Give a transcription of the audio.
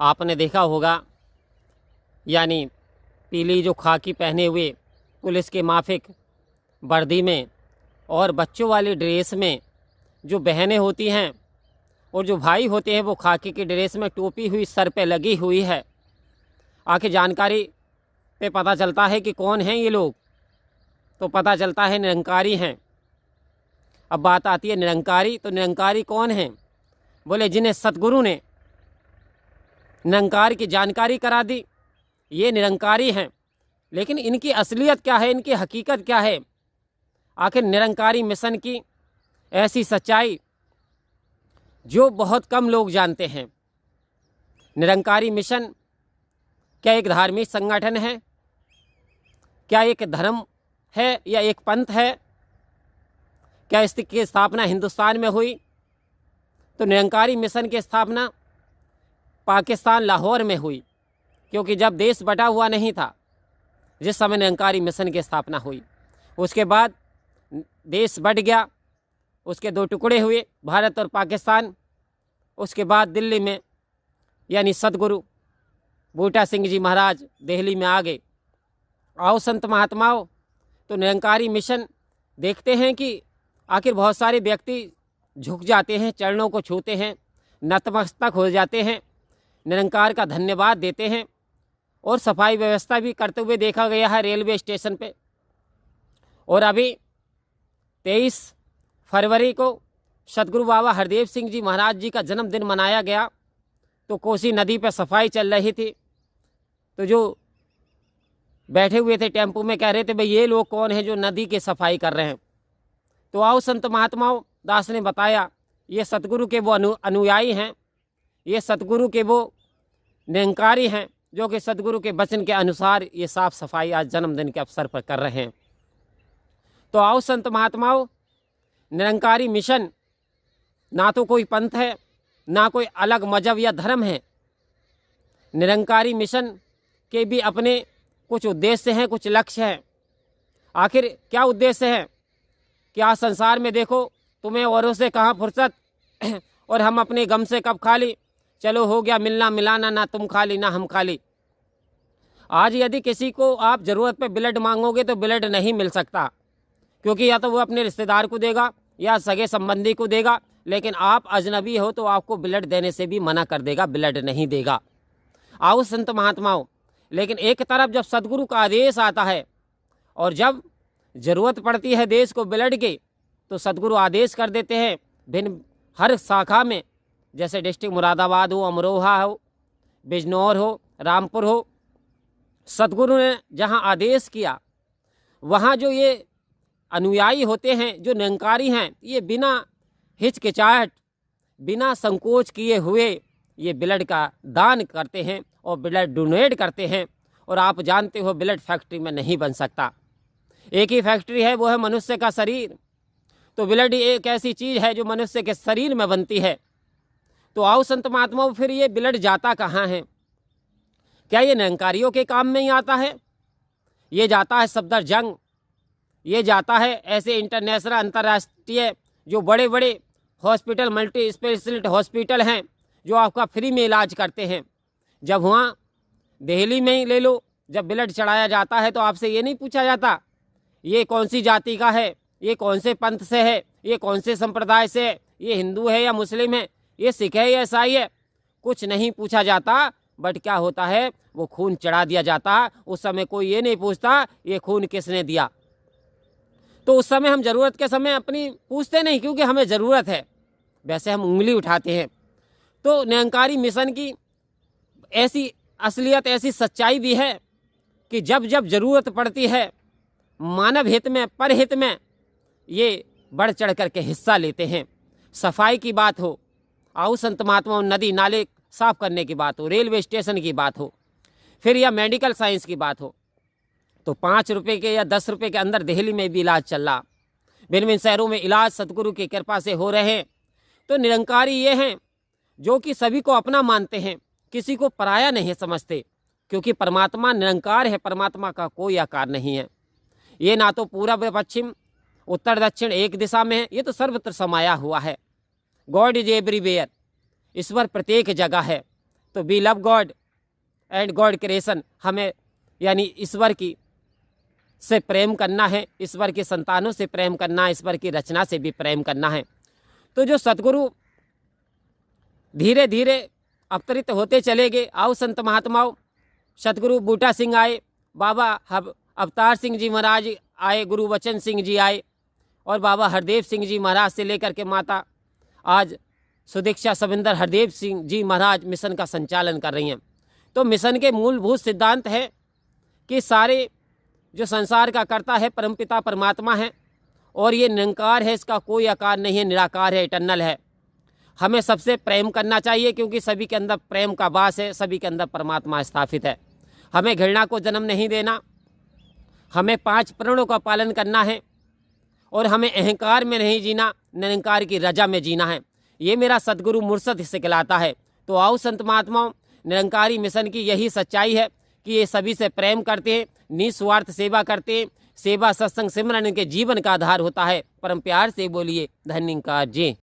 आपने देखा होगा, यानी पीली जो खाकी पहने हुए पुलिस के माफिक वर्दी में और बच्चों वाली ड्रेस में जो बहनें होती हैं और जो भाई होते हैं वो खाकी की ड्रेस में टोपी हुई सर पे लगी हुई है। आखिर जानकारी पे पता चलता है कि कौन हैं ये लोग, तो पता चलता है निरंकारी हैं। अब बात आती है निरंकारी, तो निरंकारी कौन हैं? बोले जिन्हें सतगुरु ने निरंकार की जानकारी करा दी, ये निरंकारी हैं। लेकिन इनकी असलियत क्या है, इनकी हकीकत क्या है? आखिर निरंकारी मिशन की ऐसी सच्चाई जो बहुत कम लोग जानते हैं। निरंकारी मिशन क्या एक धार्मिक संगठन है? क्या एक धर्म है या एक पंथ है? क्या इसकी स्थापना हिंदुस्तान में हुई? तो निरंकारी मिशन की स्थापना पाकिस्तान लाहौर में हुई, क्योंकि जब देश बटा हुआ नहीं था जिस समय निरंकारी मिशन की स्थापना हुई। उसके बाद देश बट गया, उसके दो टुकड़े हुए, भारत और पाकिस्तान। उसके बाद दिल्ली में यानी सतगुरु बूटा सिंह जी महाराज दिल्ली में आ गए। आओ संत महात्माओं, तो निरंकारी मिशन देखते हैं कि आखिर बहुत सारे व्यक्ति झुक जाते हैं, चरणों को छूते हैं, नतमस्तक हो जाते हैं, निरंकार का धन्यवाद देते हैं। और सफाई व्यवस्था भी करते हुए देखा गया है रेलवे स्टेशन पे। और अभी 23 फरवरी को सतगुरु बाबा हरदेव सिंह जी महाराज जी का जन्मदिन मनाया गया, तो कोसी नदी पर सफाई चल रही थी। तो जो बैठे हुए थे टेम्पो में कह रहे थे, भाई ये लोग कौन हैं जो नदी की सफाई कर रहे हैं? तो आओ संत महात्माओं, दास ने बताया ये सतगुरु के वो अनुयायी हैं, ये सतगुरु के वो निरंकारी हैं जो कि सतगुरु के वचन के अनुसार ये साफ सफाई आज जन्मदिन के अवसर पर कर रहे हैं। तो आओ संत महात्माओं, निरंकारी मिशन ना तो कोई पंथ है, ना कोई अलग मजहब या धर्म है। निरंकारी मिशन के भी अपने कुछ उद्देश्य हैं, कुछ लक्ष्य हैं। आखिर क्या उद्देश्य है? क्या संसार में देखो तुम्हें औरों से कहाँ फुर्सत और हम अपने गम से कब खाली, चलो हो गया मिलना मिलाना, ना तुम खाली ना हम खाली। आज यदि किसी को आप ज़रूरत पे ब्लड मांगोगे तो ब्लड नहीं मिल सकता, क्योंकि या तो वो अपने रिश्तेदार को देगा या सगे संबंधी को देगा, लेकिन आप अजनबी हो तो आपको ब्लड देने से भी मना कर देगा, ब्लड नहीं देगा। आओ संत महात्माओं, लेकिन एक तरफ जब सदगुरु का आदेश आता है और जब ज़रूरत पड़ती है देश को ब्लड की, तो सदगुरु आदेश कर देते हैं भिन्न हर शाखा में, जैसे डिस्ट्रिक्ट मुरादाबाद हो, अमरोहा हो, बिजनौर हो, रामपुर हो। सदगुरु ने जहाँ आदेश किया वहाँ जो ये अनुयायी होते हैं, जो निरंकारी हैं, ये बिना हिचकिचाहट, बिना संकोच किए हुए ये ब्लड का दान करते हैं और ब्लड डोनेट करते हैं। और आप जानते हो ब्लड फैक्ट्री में नहीं बन सकता, एक ही फैक्ट्री है, वो है मनुष्य का शरीर। तो ब्लड एक ऐसी चीज़ है जो मनुष्य के शरीर में बनती है। तो आओ संत महात्माओं, फिर ये ब्लड जाता कहाँ है? क्या ये निरंकारियों के काम में ही आता है? ये जाता है सफदर जंग, ये जाता है ऐसे इंटरनेशनल अंतर्राष्ट्रीय जो बड़े बड़े हॉस्पिटल, मल्टी स्पेशलिटी हॉस्पिटल हैं जो आपका फ्री में इलाज करते हैं। जब वहाँ दिल्ली में ही ले लो, जब ब्लड चढ़ाया जाता है तो आपसे ये नहीं पूछा जाता ये कौन सी जाति का है, ये कौन से पंथ से है, ये कौन से संप्रदाय से है, ये हिंदू है या मुस्लिम है, ये सिख है या ईसाई है, कुछ नहीं पूछा जाता। बट क्या होता है, वो खून चढ़ा दिया जाता। उस समय कोई ये नहीं पूछता ये खून किसने दिया। तो उस समय हम ज़रूरत के समय अपनी पूछते नहीं, क्योंकि हमें ज़रूरत है, वैसे हम उंगली उठाते हैं। तो निरंकारी मिशन की ऐसी असलियत, ऐसी सच्चाई भी है कि जब जब ज़रूरत पड़ती है मानव हित में, परहित में, ये बढ़ चढ़ करके हिस्सा लेते हैं। सफाई की बात हो, आओ संत महात्माओं, नदी नाले साफ करने की बात हो, रेलवे स्टेशन की बात हो, फिर या मेडिकल साइंस की बात हो, तो 5 रुपये के या 10 रुपये के अंदर दिल्ली में भी इलाज चल रहा, भिन्न भिन्न शहरों में इलाज सतगुरु की कृपा से हो रहे हैं। तो निरंकारी ये हैं जो कि सभी को अपना मानते हैं, किसी को पराया नहीं समझते, क्योंकि परमात्मा निरंकार है, परमात्मा का कोई आकार नहीं है। ये ना तो पूर्व पश्चिम उत्तर दक्षिण एक दिशा में है, ये तो सर्वत्र समाया हुआ है। गॉड इज एवरीवेयर, ईश्वर प्रत्येक जगह है। तो we love God and God creation, हमें यानी ईश्वर की से प्रेम करना है, ईश्वर की संतानों से प्रेम करना है, ईश्वर की रचना से भी प्रेम करना है। तो जो सतगुरु धीरे धीरे अवतरित होते चले गए। आओ संत महात्माओं, सतगुरु बूटा सिंह आए, बाबा अवतार सिंह जी महाराज आए, गुरु वचन सिंह जी आए, और बाबा हरदेव सिंह जी महाराज से लेकर के माता आज सुदीक्षा सविंदर हरदेव सिंह जी महाराज मिशन का संचालन कर रही हैं। तो मिशन के मूलभूत सिद्धांत है कि सारे जो संसार का कर्ता है परमपिता परमात्मा है, और ये निरंकार है, इसका कोई आकार नहीं है, निराकार है, इटर्नल है। हमें सबसे प्रेम करना चाहिए क्योंकि सभी के अंदर प्रेम का वास है, सभी के अंदर परमात्मा स्थापित है। हमें घृणा को जन्म नहीं देना, हमें 5 प्रणों का पालन करना है, और हमें अहंकार में नहीं जीना, निरंकार की रजा में जीना है। ये मेरा सदगुरु मुर्शद सिखलाता है। तो आओ संत महात्माओं, निरंकारी मिशन की यही सच्चाई है कि ये सभी से प्रेम करते हैं, निस्वार्थ सेवा करते हैं। सेवा सत्संग सिमरन इनके जीवन का आधार होता है। परम प्यार से बोलिए धन्यवाद जी।